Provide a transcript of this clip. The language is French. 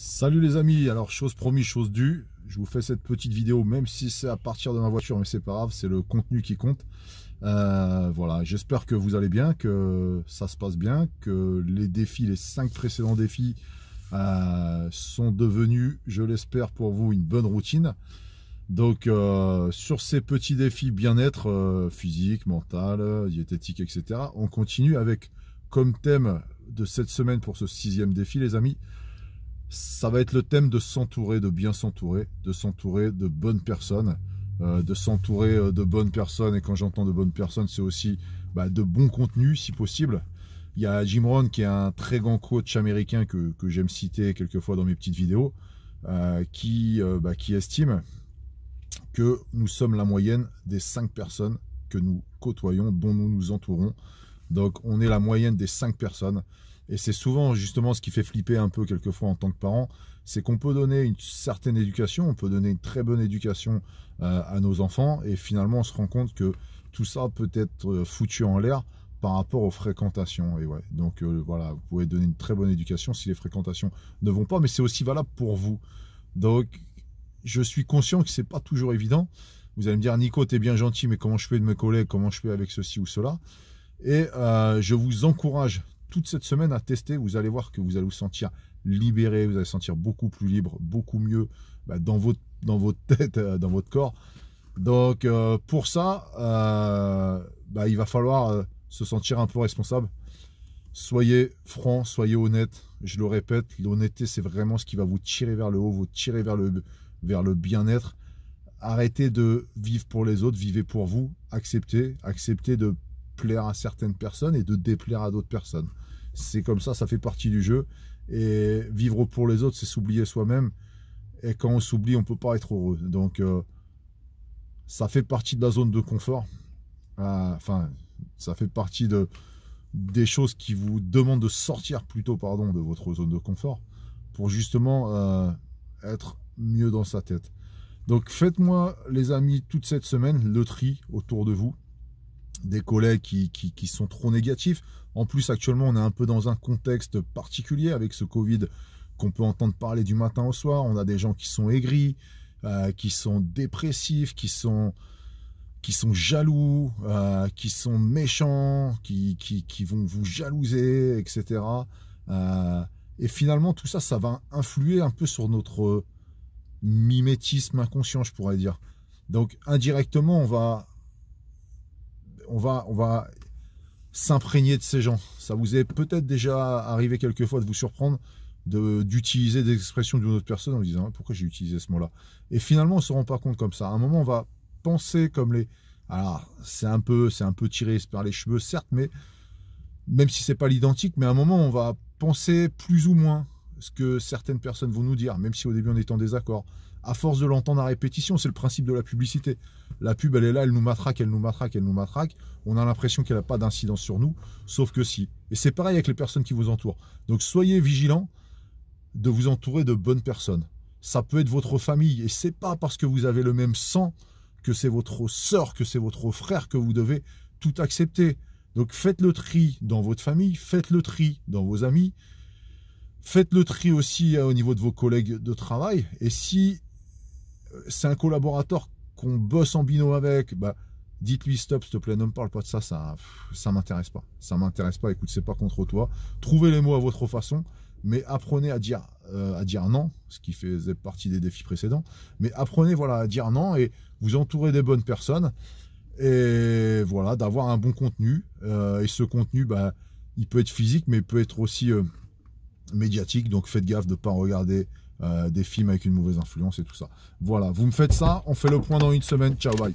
Salut les amis, alors chose promise, chose due, je vous fais cette petite vidéo même si c'est à partir de ma voiture, mais c'est pas grave, c'est le contenu qui compte. Voilà, j'espère que vous allez bien, que ça se passe bien, que les défis, les 5 précédents défis sont devenus, je l'espère pour vous, une bonne routine. Donc sur ces petits défis bien-être physique, mental, diététique, etc. On continue avec comme thème de cette semaine pour ce 6e défi les amis. Ça va être le thème de s'entourer, de bien s'entourer, de s'entourer de bonnes personnes, de s'entourer de bonnes personnes. Et quand j'entends de bonnes personnes, c'est aussi de bons contenus si possible. Il y a Jim Rohn qui est un très grand coach américain que j'aime citer quelquefois dans mes petites vidéos, qui estime que nous sommes la moyenne des 5 personnes que nous côtoyons, dont nous nous entourons. Donc on est la moyenne des 5 personnes. Et c'est souvent justement ce qui fait flipper un peu quelquefois en tant que parent, c'est qu'on peut donner une certaine éducation, on peut donner une très bonne éducation à nos enfants, et finalement on se rend compte que tout ça peut être foutu en l'air par rapport aux fréquentations. Et ouais, donc voilà, vous pouvez donner une très bonne éducation si les fréquentations ne vont pas, mais c'est aussi valable pour vous. Donc je suis conscient que c'est pas toujours évident. Vous allez me dire, Nico, t'es bien gentil, mais comment je fais de mes collègues, comment je fais avec ceci ou cela? Et je vous encourage toute cette semaine à tester. Vous allez voir que vous allez vous sentir libéré, vous allez vous sentir beaucoup plus libre, beaucoup mieux dans votre tête, dans votre corps. Donc pour ça, il va falloir se sentir un peu responsable. Soyez franc, soyez honnête. Je le répète, l'honnêteté, c'est vraiment ce qui va vous tirer vers le haut, vous tirer vers le bien-être. Arrêtez de vivre pour les autres, vivez pour vous. Acceptez de plaire à certaines personnes et de déplaire à d'autres personnes. C'est comme ça fait partie du jeu. Et vivre pour les autres, c'est s'oublier soi-même. Et quand on s'oublie, on ne peut pas être heureux. Donc, ça fait partie de la zone de confort. Ça fait partie des choses qui vous demandent de sortir plutôt, de votre zone de confort pour justement être mieux dans sa tête. Donc, faites-moi, les amis, toute cette semaine, le tri autour de vous. Des collègues qui sont trop négatifs. En plus, actuellement, on est un peu dans un contexte particulier avec ce Covid qu'on peut entendre parler du matin au soir. On a des gens qui sont aigris, qui sont dépressifs, qui sont jaloux, qui sont méchants, qui vont vous jalouser, etc. Et finalement, tout ça, ça va influer un peu sur notre mimétisme inconscient, je pourrais dire. Donc, indirectement, on va s'imprégner de ces gens. Ça vous est peut-être déjà arrivé quelquefois de vous surprendre, d'utiliser des expressions d'une autre personne en vous disant pourquoi j'ai utilisé ce mot-là. Et finalement, on ne se rend pas compte comme ça. À un moment, on va penser comme les... Alors, c'est un peu tiré par les cheveux, certes, mais même si c'est pas l'identique, mais à un moment, on va penser plus ou moins ce que certaines personnes vont nous dire, même si au début on est en désaccord. À force de l'entendre à répétition, c'est le principe de la publicité. La pub, elle est là, elle nous matraque, elle nous matraque, elle nous matraque. On a l'impression qu'elle n'a pas d'incidence sur nous, sauf que si. Et c'est pareil avec les personnes qui vous entourent. Donc soyez vigilants de vous entourer de bonnes personnes. Ça peut être votre famille, et c'est pas parce que vous avez le même sang que c'est votre sœur, que c'est votre frère que vous devez tout accepter. Donc faites le tri dans votre famille, faites le tri dans vos amis, faites le tri aussi au niveau de vos collègues de travail. Et si c'est un collaborateur qu'on bosse en binôme avec, dites-lui stop, s'il te plaît, ne me parle pas de ça, ça m'intéresse pas. Ça m'intéresse pas, écoute, c'est pas contre toi. Trouvez les mots à votre façon, mais apprenez à dire non, ce qui faisait partie des défis précédents. Mais apprenez à dire non et vous entourez des bonnes personnes. Et voilà, d'avoir un bon contenu. Et ce contenu, il peut être physique, mais il peut être aussi médiatique. Donc faites gaffe de ne pas regarder des films avec une mauvaise influence et tout ça. Voilà, vous me faites ça, on fait le point dans une semaine. Ciao, bye.